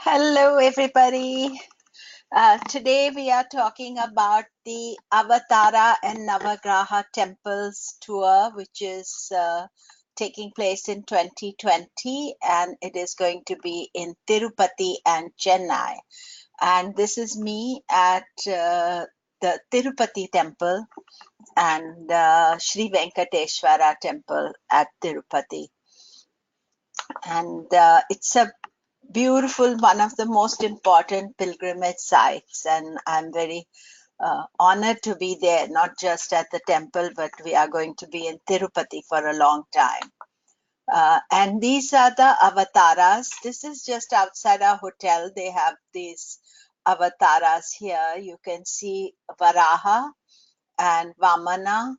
Hello, everybody. Today we are talking about the Avatara and Navagraha Temples tour, which is taking place in 2020, and it is going to be in Tirupati and Chennai. And this is me at the Tirupati Temple and Sri Venkateswara Temple at Tirupati. And it's a beautiful, one of the most important pilgrimage sites, and I'm very honored to be there, not just at the temple, but we are going to be in Tirupati for a long time. And these are the avatars. This is just outside our hotel. They have these avatars here. You can see Varaha and Vamana,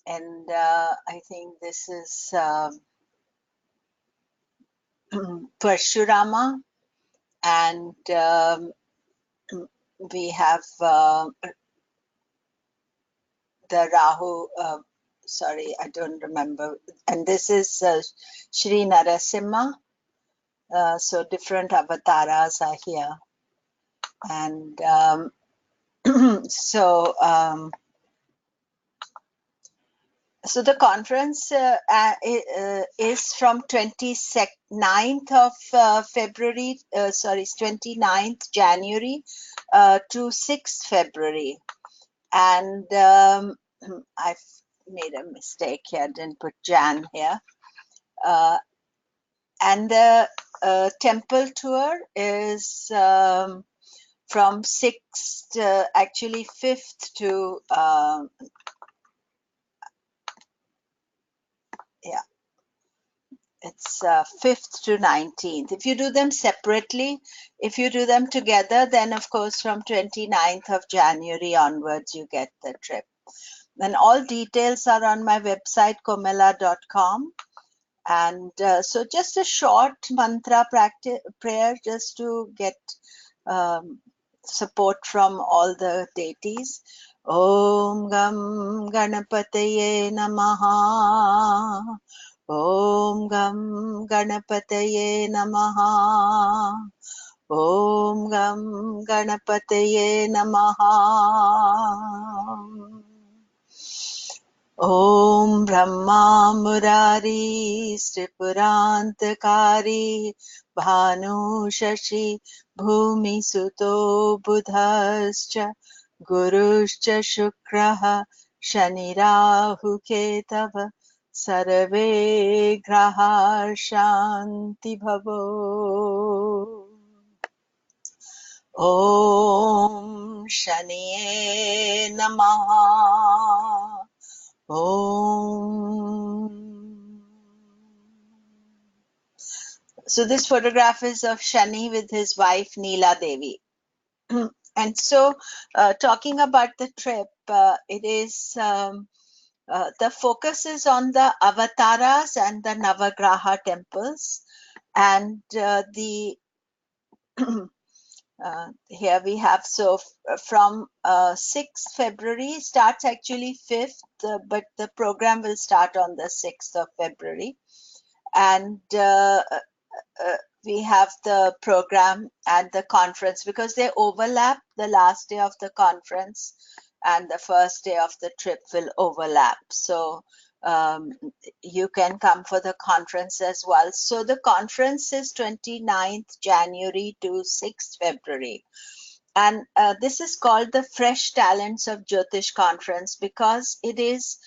and I think this is Parshurama, and we have the Rahu, sorry, I don't remember. And this is Sri Narasimha. So different avatars are here. And so the conference is from 29th of February, 29th January to 6th February. And I've made a mistake here, didn't put Jan here. And the temple tour is from 6th, actually 5th to, it's 5th to 19th. If you do them separately, if you do them together, then of course from 29th of January onwards, you get the trip. And all details are on my website, komilla.com. And so just a short mantra prayer just to get support from all the deities. Om Gam Ganapataye Namaha. Om Gam Ganapataye Namaha. Om Gam Ganapataye Namaha. Om Brahma Murari Stripurantakari Bhanu Shashi Bhumi Suto Buddhascha Guruscha Shukraha Shani Rahu Ketava Sarve Graha Shanti Bhavo. Om Shaniye Namaha. So this photograph is of Shani with his wife Neela Devi. And so talking about the trip, it is the focus is on the avatars and the Navagraha temples, and here we have, so from 6th February starts actually 5th, but the program will start on the 6th of February. And we have the program and the conference because they overlap. The last day of the conference and the first day of the trip will overlap. So you can come for the conference as well. So the conference is 29th January to 6th February. And this is called the Fresh Talents of Jyotish Conference because it is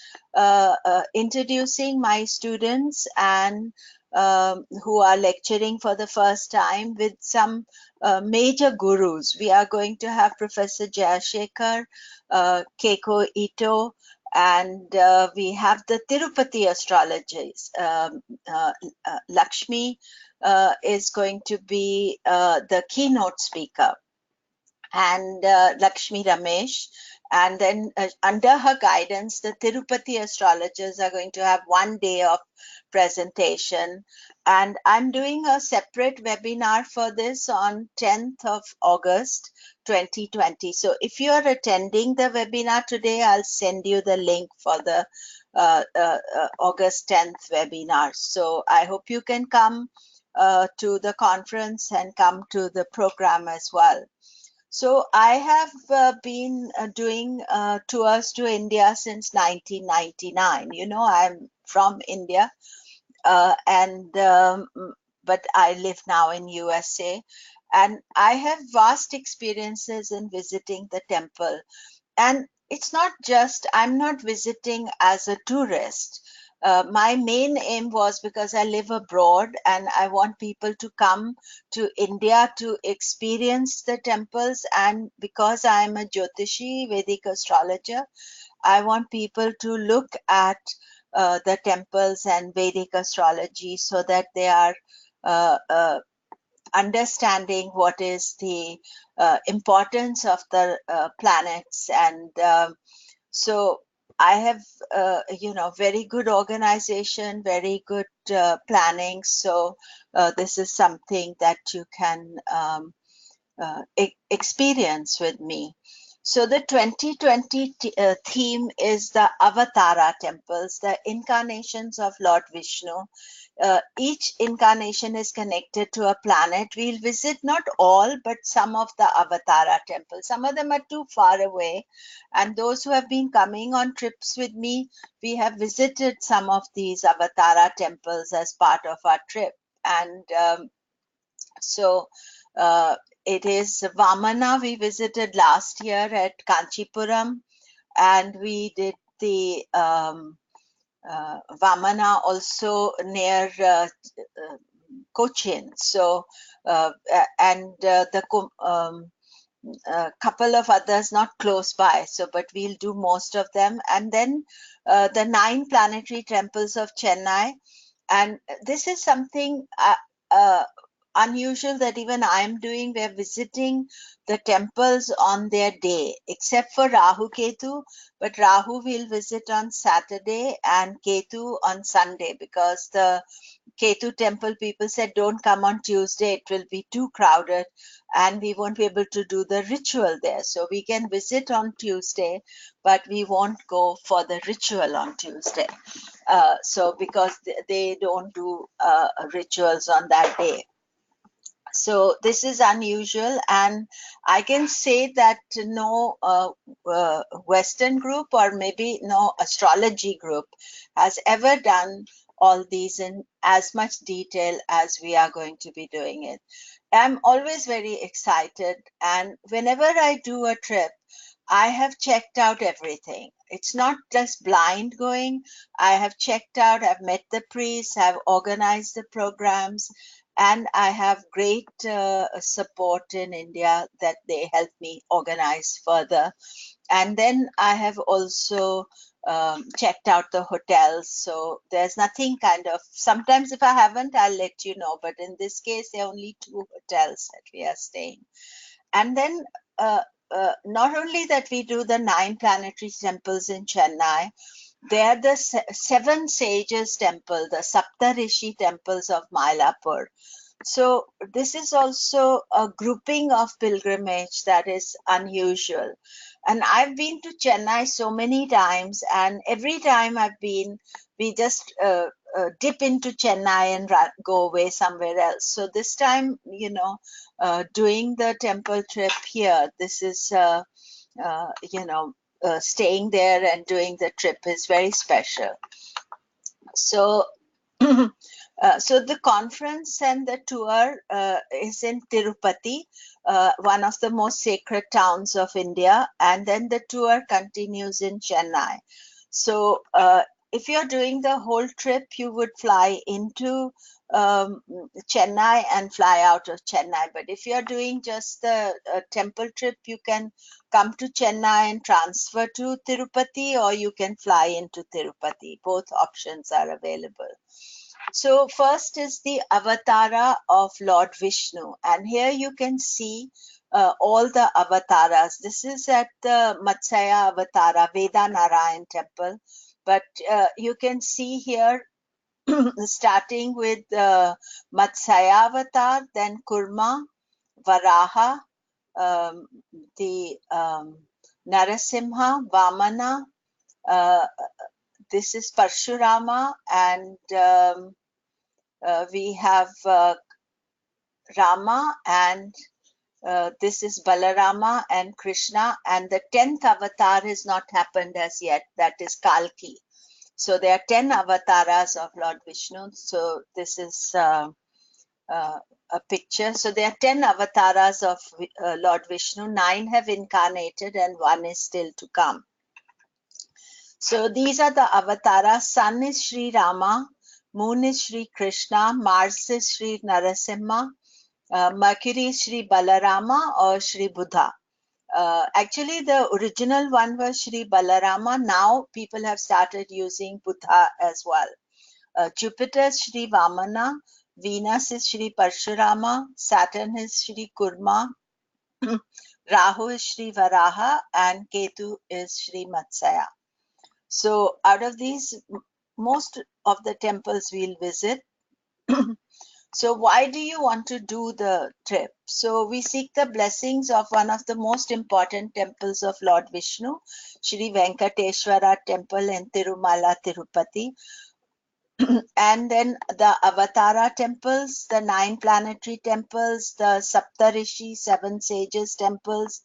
introducing my students and who are lecturing for the first time with some major gurus. We are going to have Professor Jayashekhar, Keiko Ito, and we have the Tirupati astrologers. Lakshmi is going to be the keynote speaker, and Lakshmi Ramesh. And then under her guidance, the Tirupati astrologers are going to have one day of presentation. And I'm doing a separate webinar for this on 10th of August 2020. So if you are attending the webinar today, I'll send you the link for the August 10th webinar. So I hope you can come to the conference and come to the program as well. So I have been doing tours to India since 1999. You know, I'm from India, and but I live now in USA, and I have vast experiences in visiting the temple. And it's not just, I'm not visiting as a tourist. My main aim was because I live abroad and I want people to come to India to experience the temples. And because I'm a Jyotishi, Vedic astrologer, I want people to look at the temples and Vedic astrology so that they are uh, uh, understanding what is the importance of the planets. And so I have, very good organization, very good planning. So this is something that you can experience with me. So the 2020 theme is the Avatara Temples, the incarnations of Lord Vishnu. Each incarnation is connected to a planet. We'll visit not all, but some of the Avatara temples. Some of them are too far away. And those who have been coming on trips with me, we have visited some of these Avatara temples as part of our trip. And so uh, it is Vamana we visited last year at Kanchipuram, and we did the Vamana also near Cochin. So the couple of others not close by. So, but we'll do most of them, and then the 9 planetary temples of Chennai. And this is something unusual that even I'm doing. We're visiting the temples on their day, except for Rahu Ketu. But Rahu will visit on Saturday and Ketu on Sunday, because the Ketu temple people said, don't come on Tuesday, it will be too crowded and we won't be able to do the ritual there. So we can visit on Tuesday, but we won't go for the ritual on Tuesday. So because they don't do rituals on that day. So this is unusual, and I can say that no Western group, or maybe no astrology group, has ever done all these in as much detail as we are going to be doing it. I'm always very excited, and whenever I do a trip, I have checked out everything. It's not just blind going. I have checked out, I've met the priests, I've organized the programs, and I have great support in India that they help me organize further. And then I have also checked out the hotels. So there's nothing kind of, sometimes if I haven't, I'll let you know. But in this case, there are only 2 hotels that we are staying. And then not only that we do the 9 planetary temples in Chennai, they are the 7 sages temple, the Saptarishi temples of Mylapore. So this is also a grouping of pilgrimage that is unusual. And I've been to Chennai so many times, and every time I've been, we just dip into Chennai and go away somewhere else. So this time, doing the temple trip here, this is, staying there and doing the trip is very special. So so the conference and the tour is in Tirupati, one of the most sacred towns of India, and then the tour continues in Chennai. So if you're doing the whole trip, you would fly into Chennai and fly out of Chennai. But if you're doing just the temple trip, you can come to Chennai and transfer to Tirupati, or you can fly into Tirupati. Both options are available. So first is the Avatara of Lord Vishnu, and here you can see all the avatars. This is at the Matsya Avatara Veda Narayan Temple, but you can see here starting with Matsya Avatar, then Kurma, Varaha, the Narasimha, Vamana, this is Parshurama, and we have Rama, and this is Balarama and Krishna, and the 10th avatar has not happened as yet, that is Kalki. So there are 10 avatars of Lord Vishnu. So this is a picture. So there are 10 avatars of Lord Vishnu. 9 have incarnated and 1 is still to come. So these are the avatars. Sun is Sri Rama, Moon is Sri Krishna, Mars is Sri Narasimha, Mercury is Sri Balarama or Sri Buddha. Actually, the original one was Sri Balarama. Now people have started using Buddha as well. Jupiter is Sri Vamana, Venus is Sri Parshurama, Saturn is Sri Kurma, Rahu is Sri Varaha, and Ketu is Sri Matsaya. So out of these, most of the temples we'll visit. So why do you want to do the trip? So we seek the blessings of one of the most important temples of Lord Vishnu, Sri Venkateswara Temple in Tirumala, Tirupati. And then the Avatara temples, the 9 planetary temples, the Saptarishi, 7 sages temples.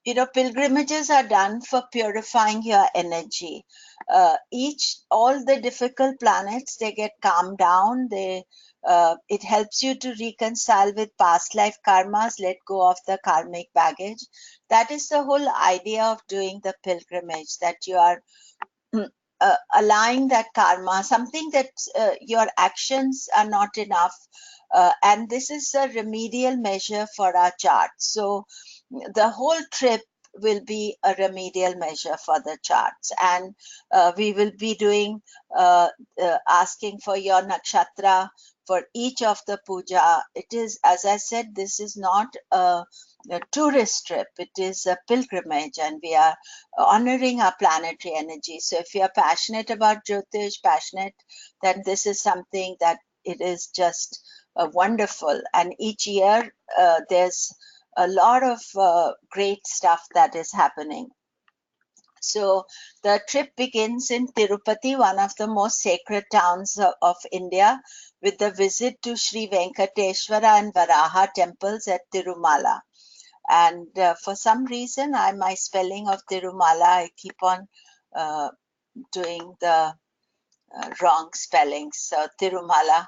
You know, pilgrimages are done for purifying your energy. All the difficult planets, they get calmed down. It helps you to reconcile with past life karmas, let go of the karmic baggage. That is the whole idea of doing the pilgrimage, that you are allowing that karma, something that your actions are not enough. And this is a remedial measure for our chart. So the whole trip will be a remedial measure for the charts, and we will be doing asking for your nakshatra for each of the puja. It is, as I said, this is not a tourist trip, it is a pilgrimage, and we are honoring our planetary energy. So if you are passionate about Jyotish, then this is something that it is just wonderful. And each year there's a lot of great stuff that is happening. So the trip begins in Tirupati, one of the most sacred towns of India, with the visit to Sri Venkateswara and Varaha temples at Tirumala. And for some reason, my spelling of Tirumala, I keep on doing the wrong spelling. So Tirumala.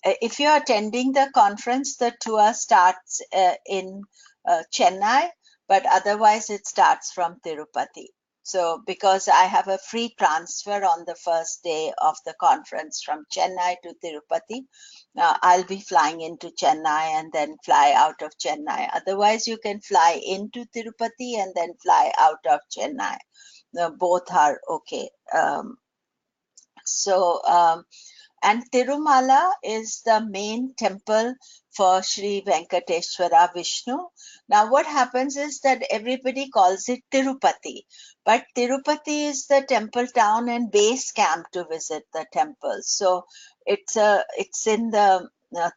If you're attending the conference, the tour starts in Chennai, but otherwise it starts from Tirupati. So because I have a free transfer on the first day of the conference from Chennai to Tirupati, I'll be flying into Chennai and then fly out of Chennai. Otherwise, you can fly into Tirupati and then fly out of Chennai. Both are okay. And Tirumala is the main temple for Sri Venkateswara Vishnu. Now what happens is that everybody calls it Tirupati, but Tirupati is the temple town and base camp to visit the temple. So it's in the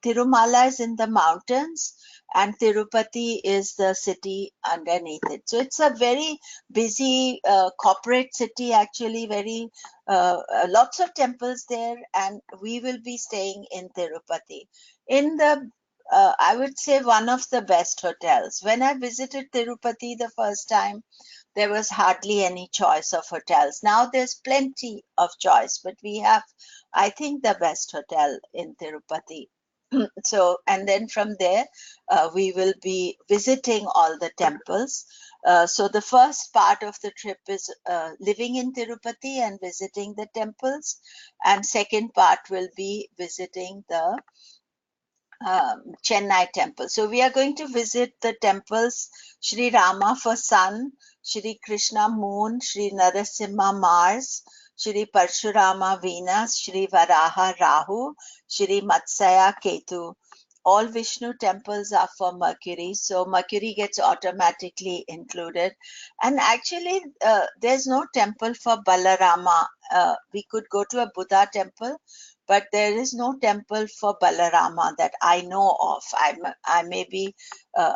Tirumala is in the mountains and Tirupati is the city underneath it. So it's a very busy corporate city, actually, very lots of temples there, and we will be staying in Tirupati in the I would say one of the best hotels. When I visited Tirupati the first time, there was hardly any choice of hotels. Now there's plenty of choice, but we have, I think, the best hotel in Tirupati. So, and then from there, we will be visiting all the temples. So the first part of the trip is living in Tirupati and visiting the temples, and second part will be visiting the Chennai temple. So we are going to visit the temples: Sri Rama for sun, Sri Krishna moon, Sri Narasimha Mars, Sri Parshurama Venus, Sri Varaha Rahu, Sri Matsaya Ketu. All Vishnu temples are for Mercury, so Mercury gets automatically included. And actually, there's no temple for Balarama. We could go to a Buddha temple, but there is no temple for Balarama that I know of. I may be,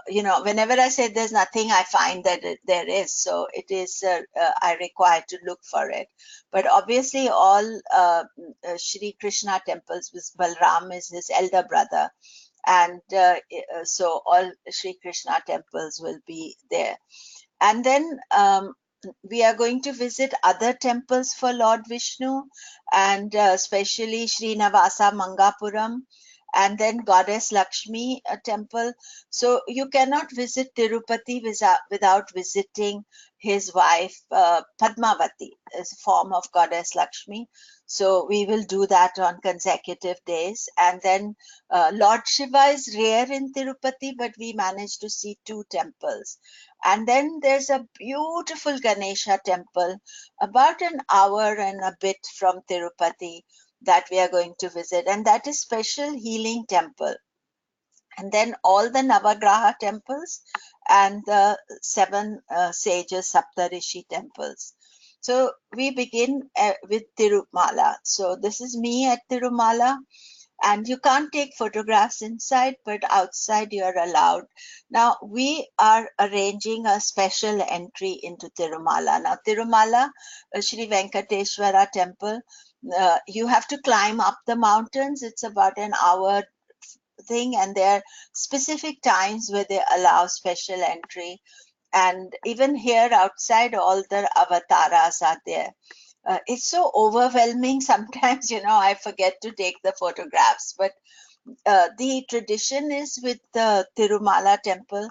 whenever I say there's nothing, I find that there is. So it is, I require to look for it. But obviously, all Sri Krishna temples, with Balram is his elder brother, and so all Sri Krishna temples will be there. And then we are going to visit other temples for Lord Vishnu, and especially Srinivasan Mangapuram, and then Goddess Lakshmi temple. So you cannot visit Tirupati without visiting his wife Padmavati, as a form of Goddess Lakshmi. So we will do that on consecutive days. And then Lord Shiva is rare in Tirupati, but we managed to see 2 temples. And then there's a beautiful Ganesha temple about an hour and a bit from Tirupati that we are going to visit, and that is special healing temple. And then all the Navagraha temples and the 7 sages Saptarishi temples. So we begin with Tirumala. So this is me at Tirumala. And you can't take photographs inside, but outside you're allowed. Now we are arranging a special entry into Tirumala. Now Tirumala, Sri Venkateswara Temple, you have to climb up the mountains. It's about an hour thing, and there are specific times where they allow special entry. And even here outside, all the avatars are there. It's so overwhelming sometimes, I forget to take the photographs. But the tradition is with the Tirumala temple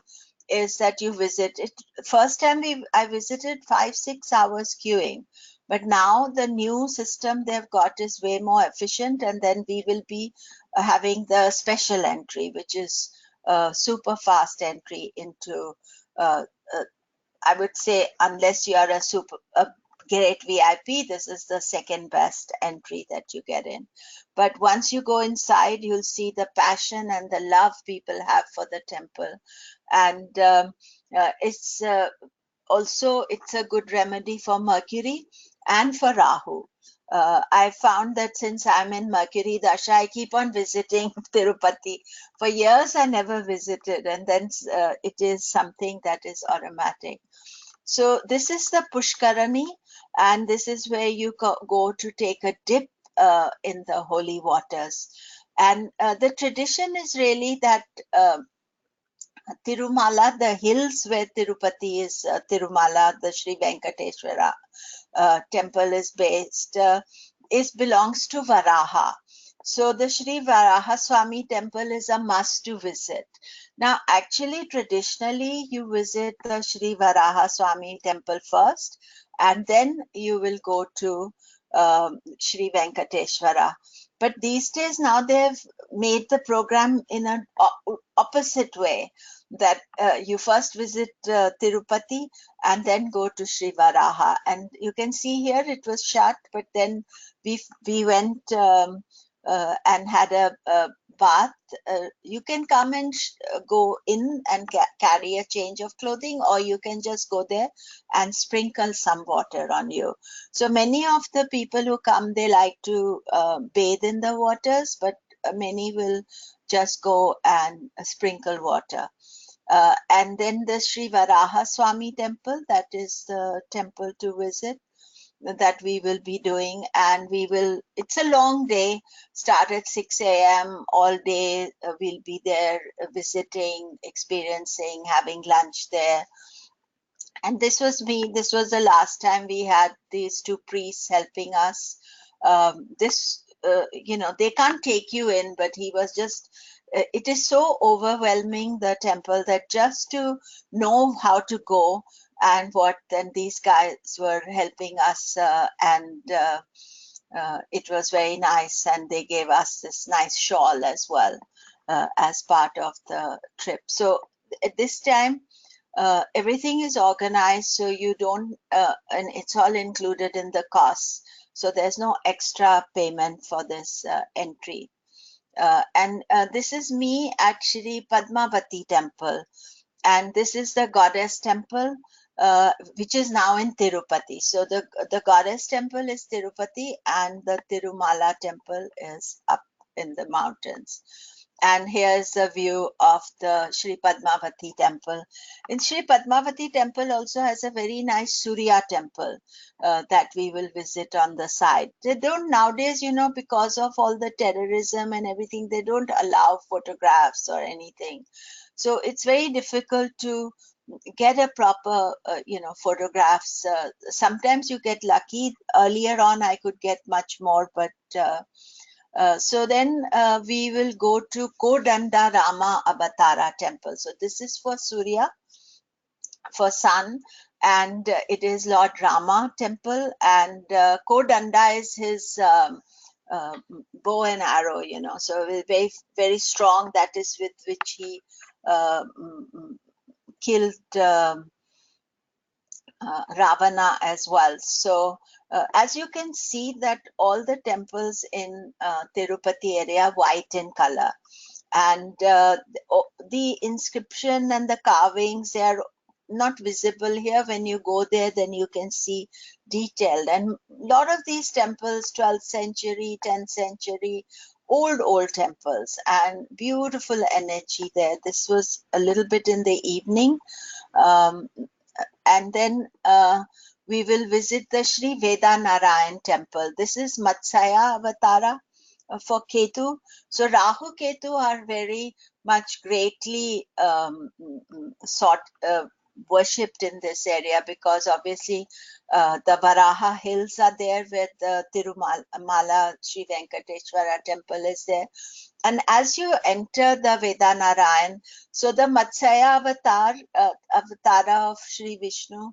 is that you visit it. First time I visited 5-6 hours queuing, but now the new system they've got is way more efficient, and then we will be having the special entry, which is super fast entry into I would say, unless you are a great VIP, this is the second best entry that you get in. But once you go inside, you'll see the passion and the love people have for the temple. And it's also, it's a good remedy for Mercury and for Rahu. I found that since I'm in Mercury Dasha, I keep on visiting Tirupati. For years, I never visited, and then it is something that is automatic. So this is the Pushkarani, and this is where you go to take a dip in the holy waters. And the tradition is really that Tirumala, the hills where Tirupati is, Tirumala, the Sri Venkateswara temple is based, belongs to Varaha. So the Sri Varaha Swamy Temple is a must to visit. Now, actually, traditionally, you visit the Sri Varaha Swamy Temple first, and then you will go to Sri Venkateswara. But these days now they've made the program in an opposite way, that you first visit Tirupati and then go to Sri Varaha. And you can see here it was shut, but then we went and had a bath. You can come and go in and carry a change of clothing, or you can just go there and sprinkle some water on you. So many of the people who come, they like to bathe in the waters, but many will just go and sprinkle water. And then the Sri Varaha Swamy Temple, that is the temple to visit, that we will be doing. And it's a long day, start at 6 a.m. all day. We'll be there visiting, experiencing, having lunch there. And this was the last time we had these 2 priests helping us. They can't take you in, but he was just, it is so overwhelming, the temple, that just to know how to go and what, then these guys were helping us, and it was very nice, and they gave us this nice shawl as well as part of the trip. So at this time, everything is organized, so you don't, and it's all included in the cost. So there's no extra payment for this entry. And this is me at Shri Padmavati Temple, and this is the Goddess Temple, which is now in Tirupati. So the Goddess Temple is Tirupati, and the Tirumala Temple is up in the mountains. And here's a view of the Shri Padmavati Temple. In Shri Padmavati Temple also has a very nice Surya Temple that we will visit on the side. They don't nowadays, because of all the terrorism and everything, they don't allow photographs or anything. So it's very difficult to get a proper, photographs. Sometimes you get lucky. Earlier on, I could get much more, but so then we will go to Kodanda Rama Avatara Temple. So this is for Surya, for sun, and it is Lord Rama Temple, and Kodanda is his uh, bow and arrow, so very, very strong. That is with which he killed Ravana as well. So as you can see that all the temples in Tirupati area white in color, and the inscription and the carvings, they are not visible here. When you go there, then you can see detailed, and a lot of these temples, 12th century, 10th century, old temples, and beautiful energy there. This was a little bit in the evening. And then we will visit the Sri Vedanarayan Temple. This is Matsaya Avatara for Ketu. So Rahu Ketu are very much greatly sought, worshipped in this area, because obviously the Varaha hills are there, where the Tirumala Sri Venkateswara temple is there. And as you enter the Vedanarayan, so the Matsaya Avatara of Sri Vishnu,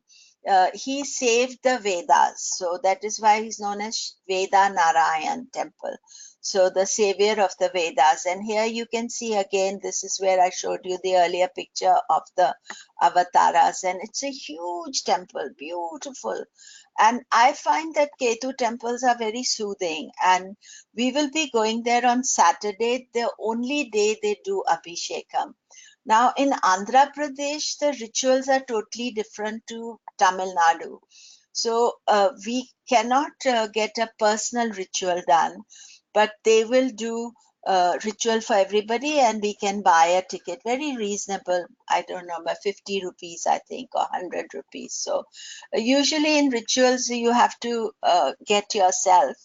he saved the Vedas. So that is why he's known as Vedanarayan Temple. So the savior of the Vedas. And here you can see again, this is where I showed you the earlier picture of the avatars. And it's a huge temple, beautiful. And I find that Ketu temples are very soothing. And we will be going there on Saturday, the only day they do Abhishekam. Now in Andhra Pradesh, the rituals are totally different to Tamil Nadu. So we cannot get a personal ritual done, but they will do ritual for everybody, and we can buy a ticket, very reasonable. I don't know, about 50 rupees, I think, or 100 rupees. So usually in rituals, you have to get yourself,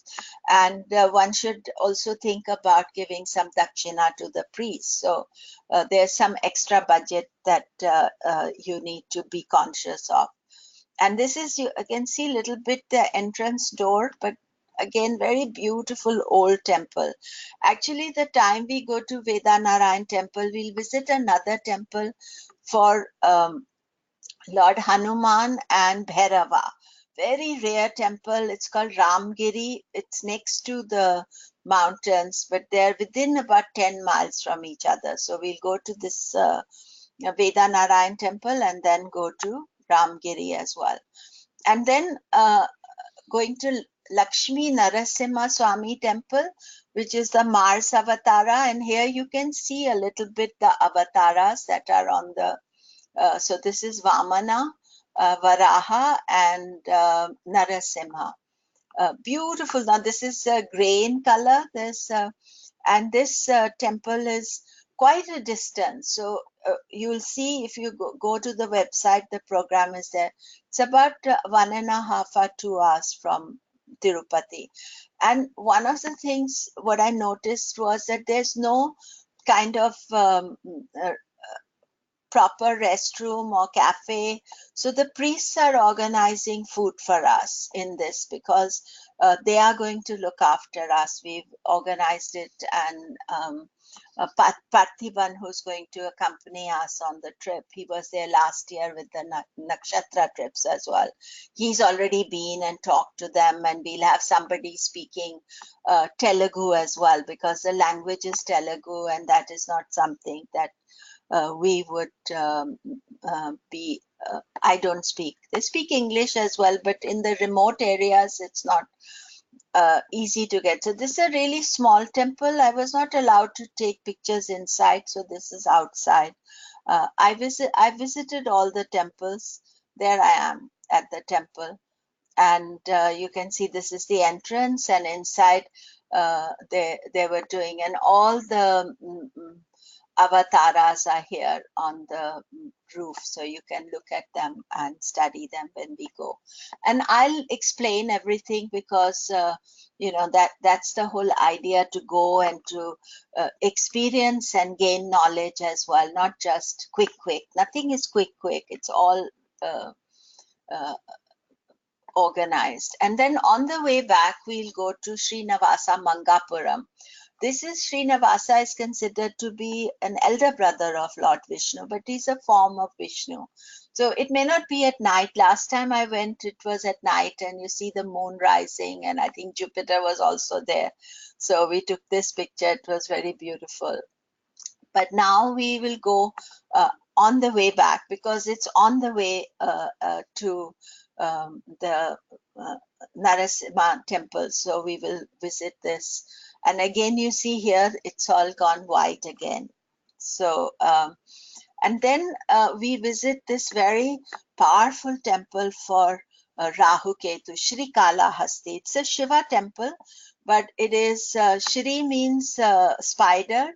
and one should also think about giving some dakshina to the priest. So there's some extra budget that you need to be conscious of. And this is, you can see a little bit the entrance door, but again, very beautiful old temple. Actually, the time we go to Vedanarayan Temple, we'll visit another temple for Lord Hanuman and Bhairava. Very rare temple. It's called Ramgiri. It's next to the mountains, but they're within about 10 miles from each other. So we'll go to this Vedanarayan Temple and then go to Ramgiri as well. And then going to Lakshmi Narasimha Swamy Temple, which is the Mars Avatara. And here you can see a little bit the avatars that are on the, so this is Vamana, Varaha, and Narasimha. Beautiful. Now this is gray in color. And this temple is quite a distance. So you'll see if you go to the website, the program is there. It's about 1.5 or 2 hours from Tirupati. And one of the things what I noticed was that there's no kind of proper restroom or cafe. So the priests are organizing food for us in this, because they are going to look after us. We've organized it, and Parthiban, who's going to accompany us on the trip, he was there last year with the Nakshatra trips as well. He's already been and talked to them, and we'll have somebody speaking Telugu as well, because the language is Telugu, and that is not something that we would be, I don't speak. They speak English as well, but in the remote areas, it's not easy to get. So this is a really small temple. I was not allowed to take pictures inside, so this is outside. I visited all the temples. There I am at the temple, and you can see this is the entrance, and inside they were doing, and all the avatars are here on the roof, so you can look at them and study them when we go. And I'll explain everything because that's the whole idea, to go and to experience and gain knowledge as well, not just quick. Nothing is quick. It's all organized. And then on the way back, we'll go to Srinivasan Mangapuram. This is Srinivasa is considered to be an elder brother of Lord Vishnu, but he's a form of Vishnu. So it may not be at night. Last time I went, it was at night, and you see the moon rising, and I think Jupiter was also there. So we took this picture. It was very beautiful. But now we will go on the way back, because it's on the way to the Narasimha Temple. So we will visit this. And again, you see here, it's all gone white again. So, and then we visit this very powerful temple for Rahu Ketu, Shri Kalahasti. It's a Shiva temple, but it is, Shri means spider,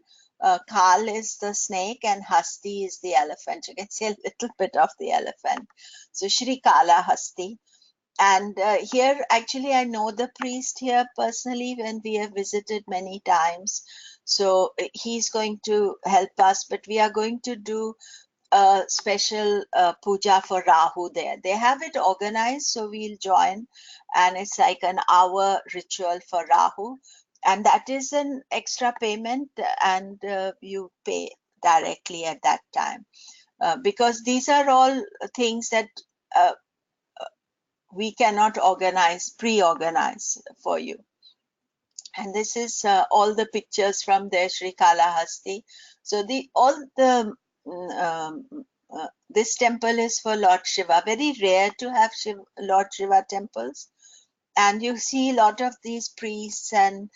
Kal is the snake, and Hasti is the elephant. You can see a little bit of the elephant. So Shri Kalahasti. And here, actually, I know the priest here personally, when we have visited many times. So he's going to help us, but we are going to do a special puja for Rahu there. They have it organized, so we'll join. And it's like an hour ritual for Rahu. And that is an extra payment, and you pay directly at that time. Because these are all things that we cannot pre-organize for you. And this is all the pictures from there, Sri Kalahasti. So this temple is for Lord Shiva. Very rare to have Lord Shiva temples. And you see a lot of these priests and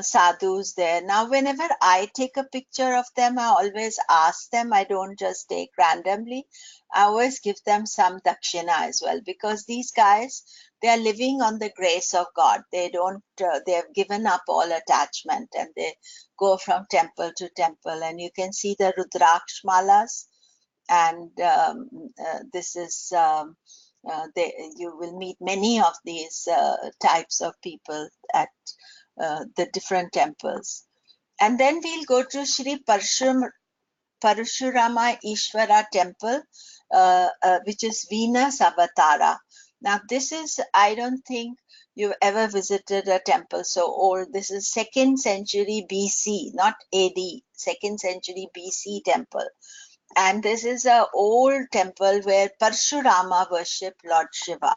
sadhus there. Now, whenever I take a picture of them, I always ask them. I don't just take randomly. I always give them some dakshina as well, because these guys, they are living on the grace of God. They don't, they have given up all attachment, and they go from temple to temple. And you can see the Rudraksh malas. And this is, you will meet many of these types of people at the different temples. And then we'll go to Sri Parshurama Ishvara Temple, which is Venus Avatara. Now this is, I don't think you've ever visited a temple so old. This is 2nd century BC, not AD, 2nd century BC temple. And this is an old temple where Parshurama worshipped Lord Shiva.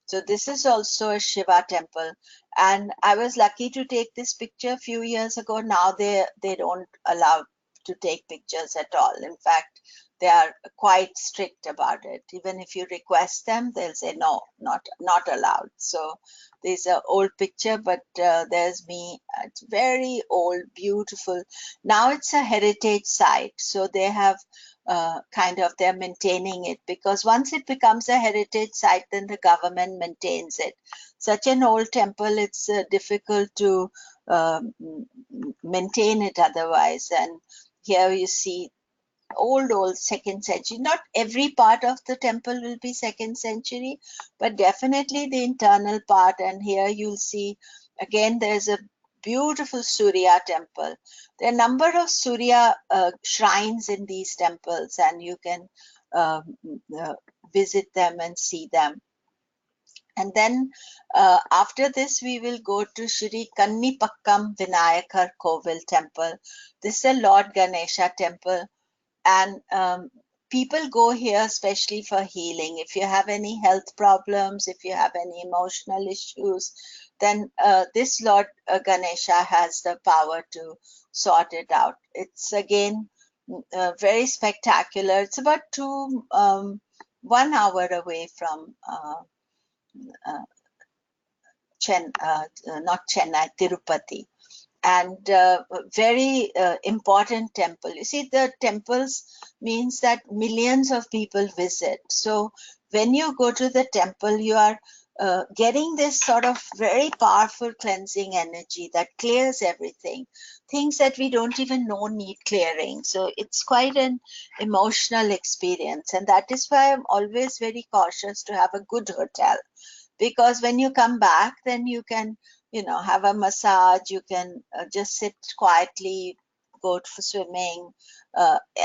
So this is also a Shiva temple. And I was lucky to take this picture a few years ago. Now they don't allow to take pictures at all. In fact, they are quite strict about it. Even if you request them, they'll say no, not allowed. So there's an old picture, but there's me. It's very old, beautiful. Now it's a heritage site, so they have they're maintaining it, because once it becomes a heritage site, then the government maintains it. Such an old temple, it's difficult to maintain it otherwise. And here you see old 2nd century. Not every part of the temple will be 2nd century, but definitely the internal part. And here you'll see again, there's a beautiful Surya temple. There are a number of Surya shrines in these temples, and you can visit them and see them. And then after this, we will go to Shri Kannipakkam Vinayakar Kovil Temple. This is a Lord Ganesha temple. And people go here especially for healing. If you have any health problems, if you have any emotional issues, then this Lord Ganesha has the power to sort it out. It's again very spectacular. It's about 1 hour away from not Chennai, Tirupati. And very important temple. You see, the temples means that millions of people visit. So when you go to the temple, you are getting this sort of very powerful cleansing energy that clears everything, things that we don't even know need clearing. So it's quite an emotional experience, and that is why I'm always very cautious to have a good hotel, because when you come back, then you can, have a massage, you can just sit quietly, go for swimming,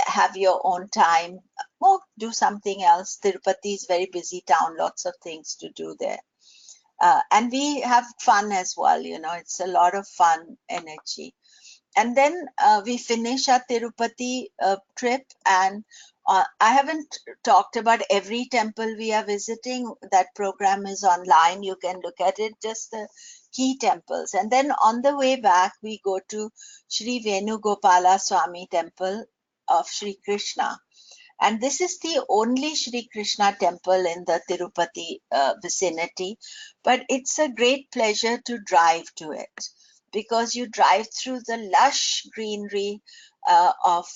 have your own time, or do something else. Tirupati is very busy town, lots of things to do there. And we have fun as well, it's a lot of fun energy. And then we finish our Tirupati trip, and I haven't talked about every temple we are visiting. That program is online. You can look at it, just the key temples. And then on the way back, we go to Sri Gopala Swamy Temple of Sri Krishna. And this is the only Sri Krishna temple in the Tirupati vicinity. But it's a great pleasure to drive to it, because you drive through the lush greenery of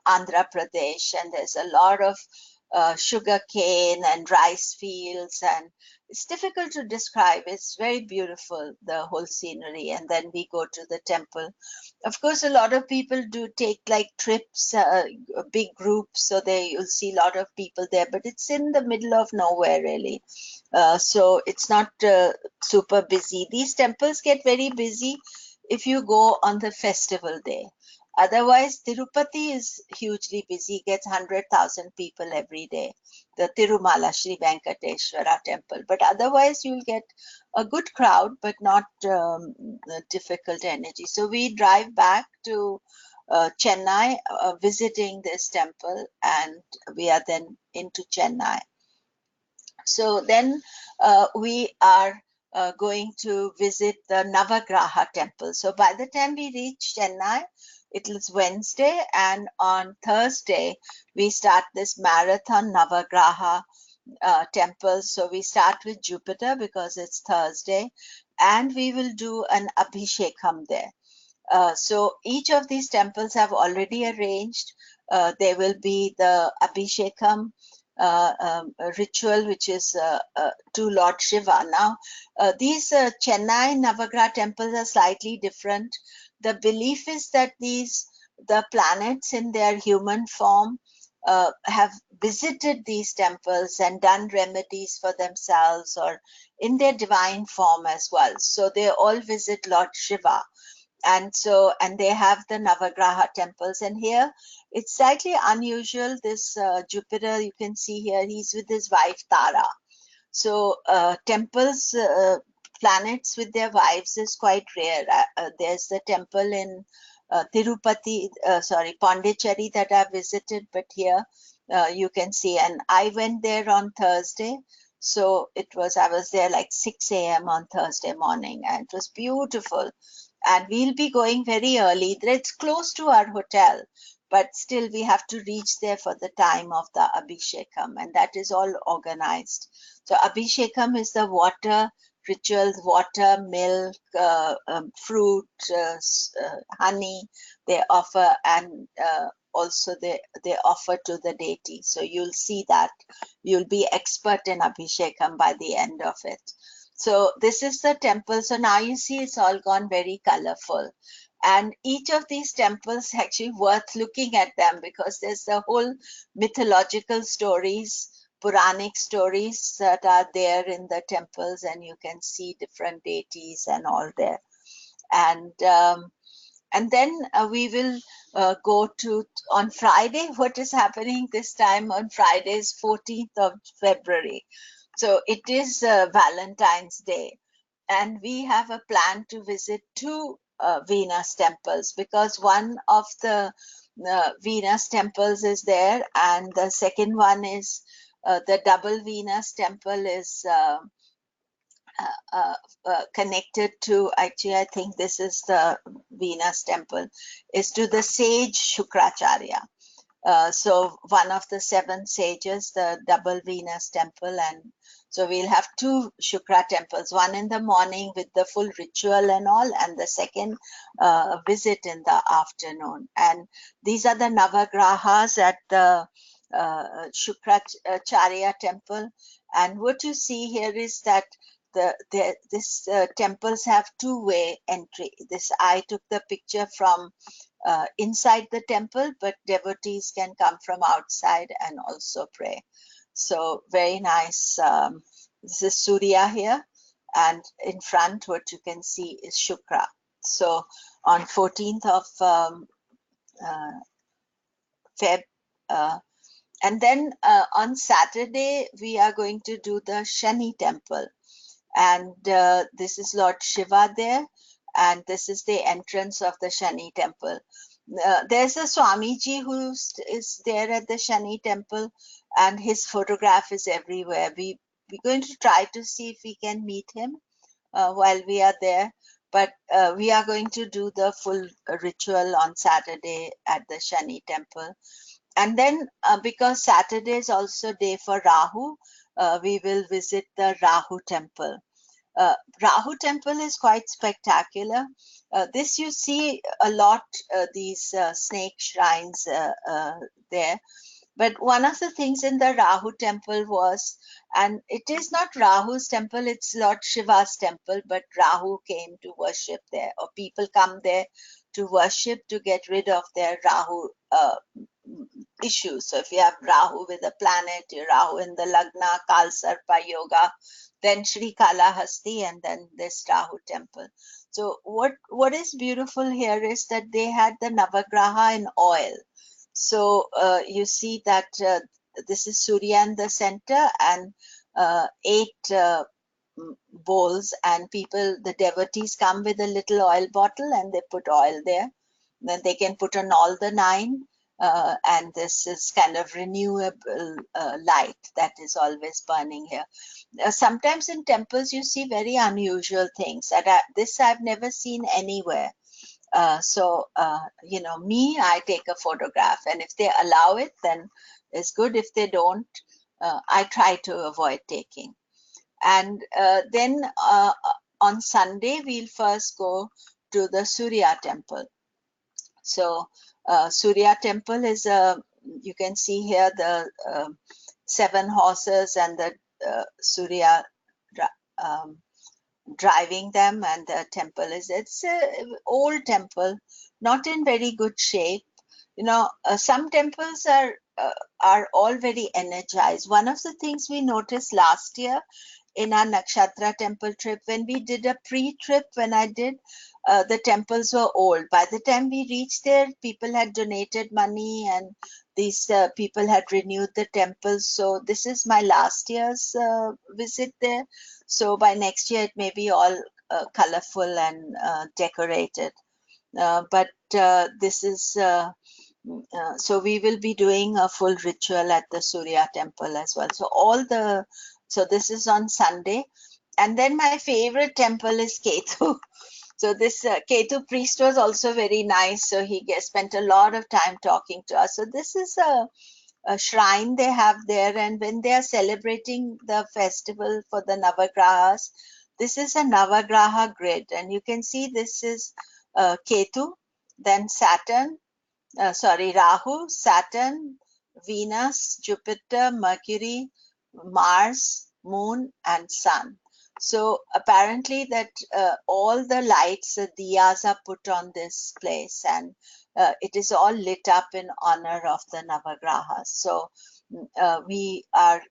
Andhra Pradesh, and there's a lot of sugar cane and rice fields, and it's difficult to describe. It's very beautiful, the whole scenery. And then we go to the temple. Of course, a lot of people do take like trips, big groups, so you'll see a lot of people there, but it's in the middle of nowhere, really. So it's not super busy. These temples get very busy if you go on the festival day. Otherwise, Tirupati is hugely busy, gets 100,000 people every day, the Tirumala, Sri Venkateswara temple. But otherwise, you'll get a good crowd, but not difficult energy. So we drive back to Chennai, visiting this temple, and we are then into Chennai. So then we are going to visit the Navagraha Temple. So by the time we reach Chennai, it is Wednesday, and on Thursday we start this marathon Navagraha temples. So we start with Jupiter because it's Thursday, and we will do an Abhishekam there. So each of these temples have already arranged. There will be the Abhishekam ritual, which is to Lord Shiva. Now, these Chennai Navagraha temples are slightly different. The belief is that the planets in their human form have visited these temples and done remedies for themselves, or in their divine form as well. So they all visit Lord Shiva. And they have the Navagraha temples. And here it's slightly unusual. This Jupiter, you can see here, he's with his wife Tara. So temples, planets with their wives is quite rare. There's the temple in Pondicherry that I visited, but here you can see. And I went there on Thursday. So I was there like 6 a.m. on Thursday morning, and it was beautiful. And we'll be going very early. It's close to our hotel, but still we have to reach there for the time of the Abhishekam, and that is all organized. So Abhishekam is the water rituals, water, milk, fruit, honey they offer, and also they offer to the deity. So you'll see that. You'll be expert in Abhishekam by the end of it. So this is the temple. So now you see it's all gone very colorful. And each of these temples actually worth looking at them, because there's the whole mythological stories, Puranic stories that are there in the temples, and you can see different deities and all there. And then we will go to, on Friday, what is happening this time on Friday is 14th of February. So it is Valentine's Day, and we have a plan to visit two Venus temples, because one of the Venus temples is there, and the second one is the double Venus temple is connected to, actually I think this is the Venus temple, is to the sage Shukracharya. So one of the 7 sages, the double Venus temple. And so we'll have 2 Shukra temples, one in the morning with the full ritual and all, and the second visit in the afternoon. And these are the Navagrahas at the Shukracharya Temple. And what you see here is that this temples have two-way entry. I took the picture from inside the temple, but devotees can come from outside and also pray. So very nice. This is Surya here, and in front what you can see is Shukra. So on 14th of Feb, and then on Saturday we are going to do the Shani Temple, and this is Lord Shiva there, and this is the entrance of the Shani Temple. There's a Swamiji who is there at the Shani Temple, and his photograph is everywhere. We're going to try to see if we can meet him while we are there, but we are going to do the full ritual on Saturday at the Shani Temple. And then because Saturday is also day for Rahu, we will visit the Rahu Temple. Rahu Temple is quite spectacular. This you see a lot, these snake shrines there. But one of the things in the Rahu Temple was, and it is not Rahu's temple, it's Lord Shiva's temple, but Rahu came to worship there, or people come there to worship to get rid of their Rahu issues. So if you have Rahu with a planet, Rahu in the Lagna, Kalsarpa Yoga, then Shri Kalahasti, and then this Rahu Temple. So what is beautiful here is that they had the Navagraha in oil. So you see that this is Surya in the center, and 8 bowls, and the devotees come with a little oil bottle and they put oil there. Then they can put on all the 9. And this is kind of renewable light that is always burning here. Sometimes in temples you see very unusual things that this I've never seen anywhere. So I take a photograph, and if they allow it, then it's good. If they don't, I try to avoid taking. And then on Sunday we'll first go to the Surya Temple. So Surya Temple is you can see here the 7 horses and the Surya driving them, and the temple it's an old temple, not in very good shape. Some temples are all very energized. One of the things we noticed last year in our Nakshatra temple trip, when we did a pre-trip, the temples were old. By the time we reached there, people had donated money, and these people had renewed the temples. So this is my last year's visit there. So by next year, it may be all colorful and decorated. But this is so we will be doing a full ritual at the Surya Temple as well. So this is on Sunday. And then my favorite temple is Ketu. So this Ketu priest was also very nice. So he spent a lot of time talking to us. So this is a shrine they have there. And when they are celebrating the festival for the Navagrahas, this is a Navagraha Grid. And you can see this is Ketu, then Rahu, Saturn, Venus, Jupiter, Mercury, Mars, Moon, and Sun. So apparently that all the lights, the diyas are put on this place, and it is all lit up in honor of the Navagrahas. So we are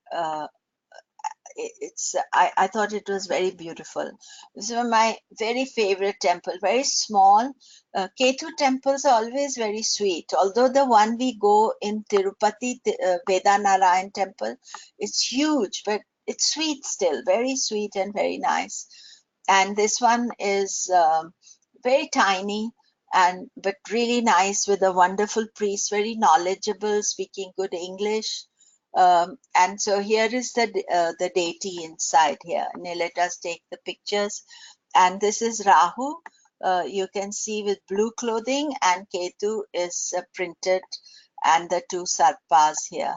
I thought it was very beautiful. This is my very favorite temple, very small. Ketu temples are always very sweet. Although the one we go in Tirupati, Vedanarayan Temple, it's huge, but it's sweet still, very sweet and very nice. And this one is very tiny, but really nice, with a wonderful priest, very knowledgeable, speaking good English. And so here is the deity inside here. Now let us take the pictures. And this is Rahu. You can see with blue clothing, and Ketu is printed, and the 2 sarpas here.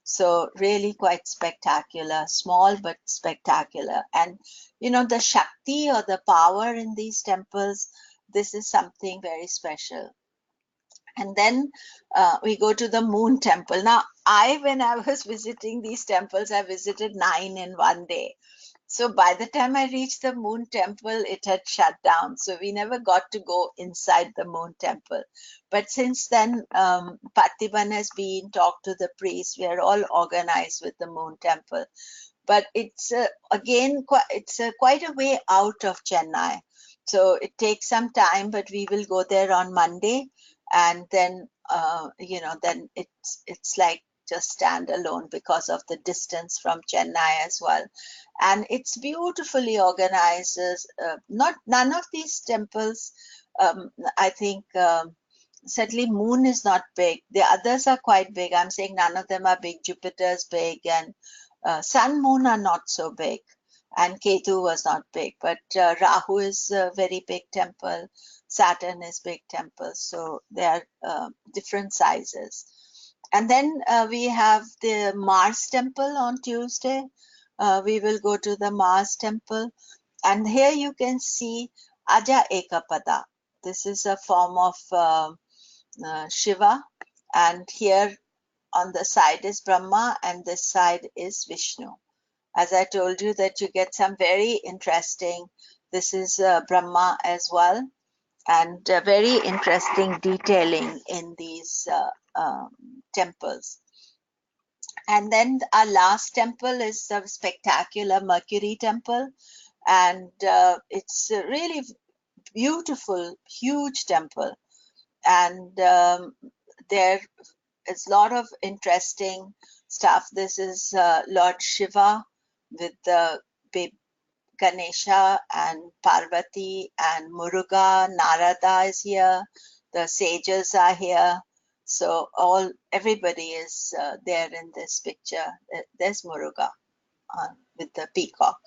So really quite spectacular, small but spectacular. And the Shakti, or the power in these temples, this is something very special. And then we go to the Moon Temple. Now, when I was visiting these temples, I visited 9 in one day. So by the time I reached the Moon Temple, it had shut down. So we never got to go inside the Moon Temple. But since then, Parthiban has been, talked to the priest. We are all organized with the Moon Temple. But it's again, it's quite a way out of Chennai. So it takes some time, but we will go there on Monday. And then, then it's like just standalone because of the distance from Chennai as well. And it's beautifully organized. None of these temples, I think, certainly Moon is not big. The others are quite big. I'm saying none of them are big. Jupiter's big, and Sun, Moon are not so big. And Ketu was not big, but Rahu is a very big temple. Saturn is big temple. So they are different sizes. And then we have the Mars temple on Tuesday. We will go to the Mars temple. And here you can see Aja Ekapada. This is a form of Shiva. And here on the side is Brahma and this side is Vishnu. As I told you that you get some very interesting, this is Brahma as well, and very interesting detailing in these temples. And then our last temple is the spectacular Mercury Temple, and it's a really beautiful, huge temple. And there is a lot of interesting stuff. This is Lord Shiva with the Ganesha and Parvati and Muruga. Narada is here. The sages are here. So everybody is there in this picture. There's Muruga with the peacock.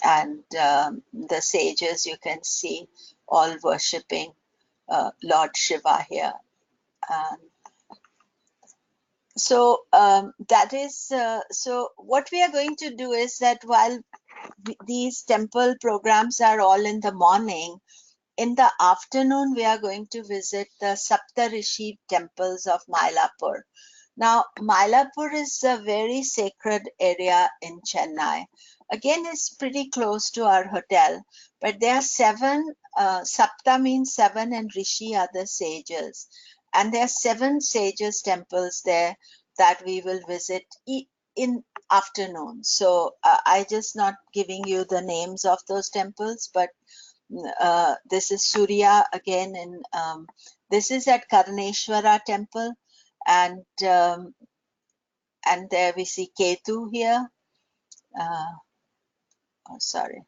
And the sages you can see all worshipping Lord Shiva here. So that is, so what we are going to do is that while these temple programs are all in the morning, in the afternoon we are going to visit the Saptarishi temples of Mylapore. Now, Mylapore is a very sacred area in Chennai. Again, it's pretty close to our hotel, but there are 7, Sapta means 7 and Rishi are the sages. And there are 7 sages temples there that we will visit in afternoon. So I just not giving you the names of those temples, but this is Surya again, and this is at Karneshwara Temple, and there we see Ketu here. Sorry,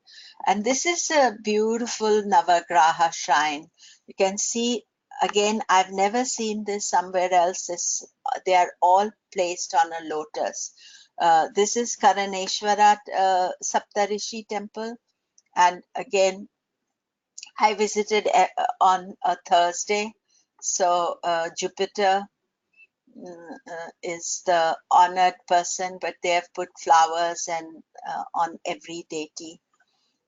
and this is a beautiful Navagraha shrine. You can see again. I've never seen this somewhere else. They are all placed on a lotus. This is Karaneshwara Saptarishi Temple, and again I visited on a Thursday. So Jupiter is the honored person, but they have put flowers and on every deity.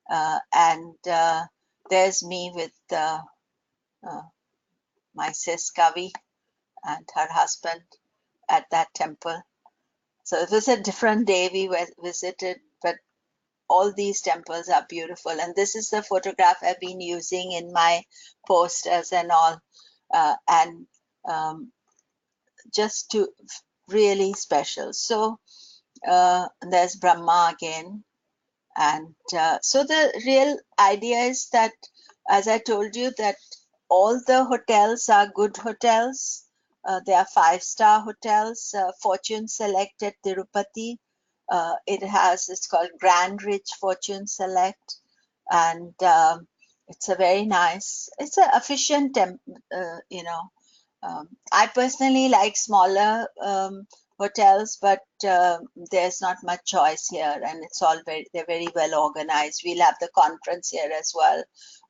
And there's me with my sis Kavi and her husband at that temple. So it was a different day we visited, but all these temples are beautiful. And this is the photograph I've been using in my posters and all. And just to really special. So there's Brahma again. And so the real idea is that, as I told you, that all the hotels are good hotels. They are 5-star hotels. Fortune Select at Tirupati. It's called Grand Rich Fortune Select. And it's a very nice, it's an efficient, I personally like smaller hotels, but there's not much choice here, and they're very well organized. We'll have the conference here as well.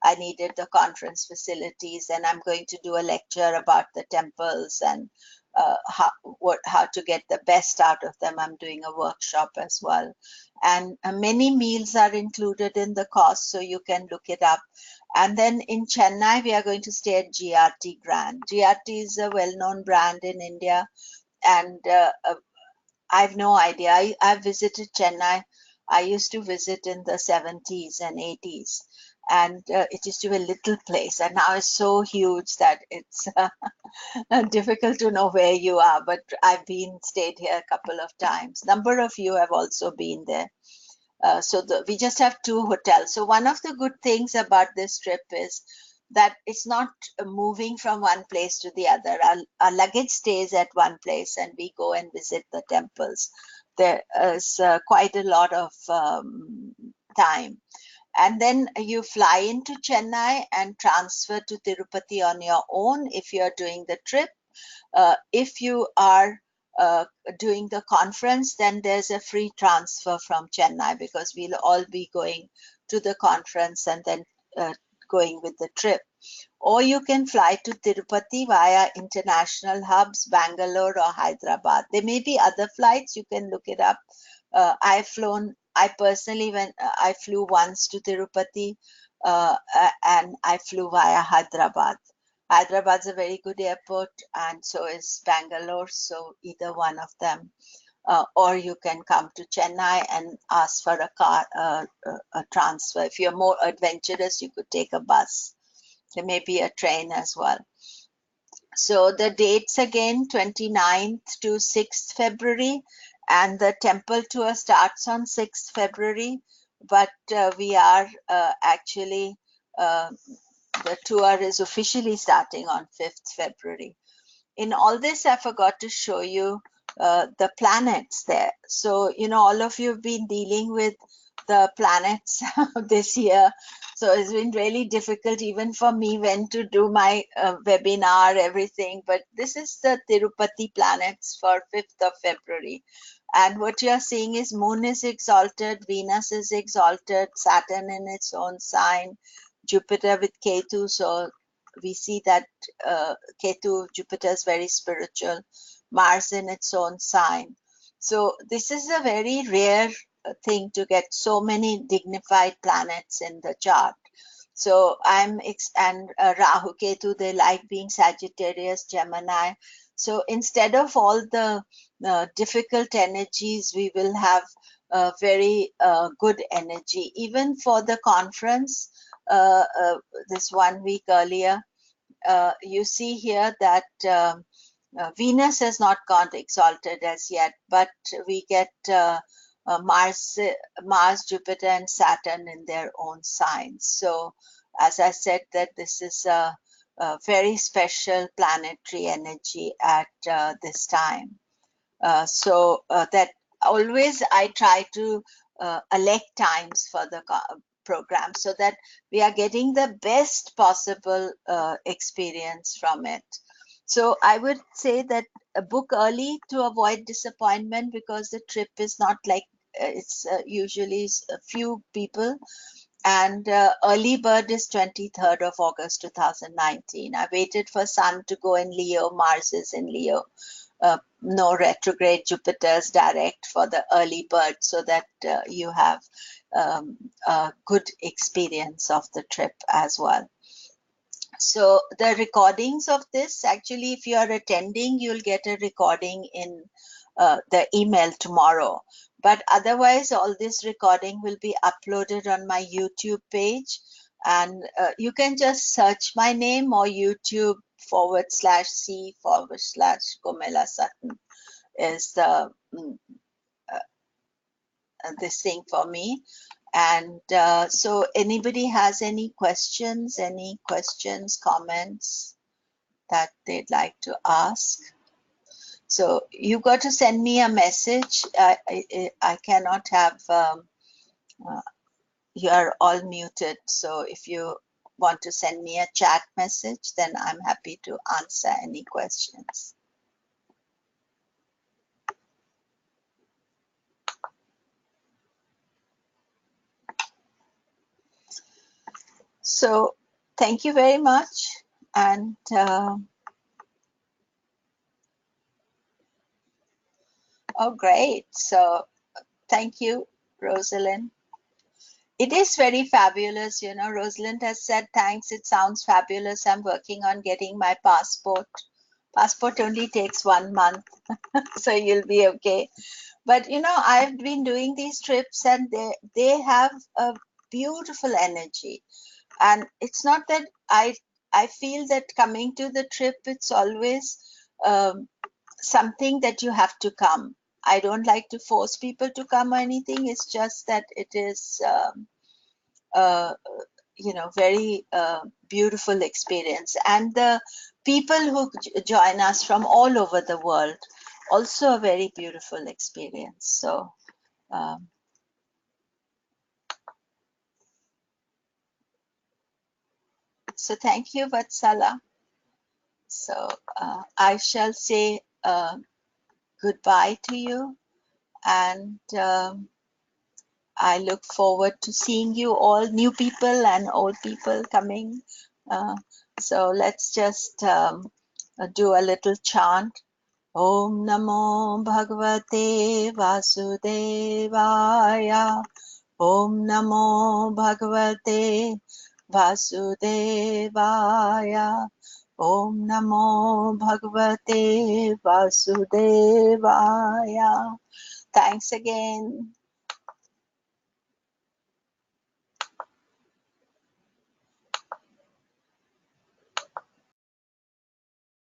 I needed the conference facilities, and I'm going to do a lecture about the temples and how to get the best out of them. I'm doing a workshop as well, and many meals are included in the cost, so you can look it up. And then in Chennai, we are going to stay at GRT Grand. GRT is a well-known brand in India, and I have no idea. I've visited Chennai. I used to visit in the 70s and 80s, and it used to be a little place, and now it's so huge that it's difficult to know where you are. But I've stayed here a couple of times. Number of you have also been there. So we just have 2 hotels. So one of the good things about this trip is that it's not moving from one place to the other. Our luggage stays at one place and we go and visit the temples. There is quite a lot of time. And then you fly into Chennai and transfer to Tirupati on your own if you're doing the trip. If you are doing the conference, then there's a free transfer from Chennai because we'll all be going to the conference and then going with the trip. Or you can fly to Tirupati via international hubs, Bangalore or Hyderabad. There may be other flights, you can look it up. I personally, when I flew once to Tirupati and I flew via Hyderabad. Hyderabad's a very good airport, and so is Bangalore, so either one of them. Or you can come to Chennai and ask for a transfer. If you're more adventurous, you could take a bus. There may be a train as well. So the dates again, 29th to 6th February, and the temple tour starts on 6th February, but we are actually the tour is officially starting on 5th February. In all this, I forgot to show you the planets there. So, all of you have been dealing with the planets this year. So it's been really difficult even for me when to do my webinar, everything. But this is the Tirupati planets for 5th of February. And what you're seeing is Moon is exalted, Venus is exalted, Saturn in its own sign, Jupiter with Ketu. So we see that Ketu, Jupiter is very spiritual, Mars in its own sign. So this is a very rare thing to get so many dignified planets in the chart. So and Rahu, Ketu, they like being Sagittarius, Gemini. So instead of all the difficult energies, we will have very good energy. Even for the conference, this 1 week earlier, you see here that Venus has not got exalted as yet, but we get Mars, Jupiter, and Saturn in their own signs. So, as I said, that this is a very special planetary energy at this time. So that always I try to elect times for the program so that we are getting the best possible experience from it. So I would say that book early to avoid disappointment, because the trip is not like it's usually a few people, and early bird is 23rd of August 2019. I waited for Sun to go in Leo, Mars is in Leo. No retrograde, Jupiter's direct for the early bird, so that you have a good experience of the trip as well. So the recordings of this, actually, if you are attending, you'll get a recording in the email tomorrow. But otherwise, all this recording will be uploaded on my YouTube page. And you can just search my name or YouTube/C/Komilla Sutton is the this thing for me. And so anybody has any questions, comments that they'd like to ask? So you got to send me a message. I cannot have, you are all muted. So if you want to send me a chat message, then I'm happy to answer any questions. So thank you very much. And oh, great. So thank you, Rosalind. It is very fabulous. You know, Rosalind has said, thanks, it sounds fabulous. I'm working on getting my passport. Passport only takes 1 month, so you'll be okay. But you know, I've been doing these trips and they have a beautiful energy. And it's not that I feel that coming to the trip, it's always um, something that you have to come. I don't like to force people to come or anything. It's just that it is uh, you know, very beautiful experience. And the people who join us from all over the world, also a very beautiful experience. So um, so thank you, Vatsala. So I shall say goodbye to you, and I look forward to seeing you all, new people and old people coming. Uh, so let's just do a little chant. Om Namo Bhagavate Vasudevaya. Om Namo Bhagavate Vasudevaya. Om Namo Bhagavate Vasudevaya. Thanks again.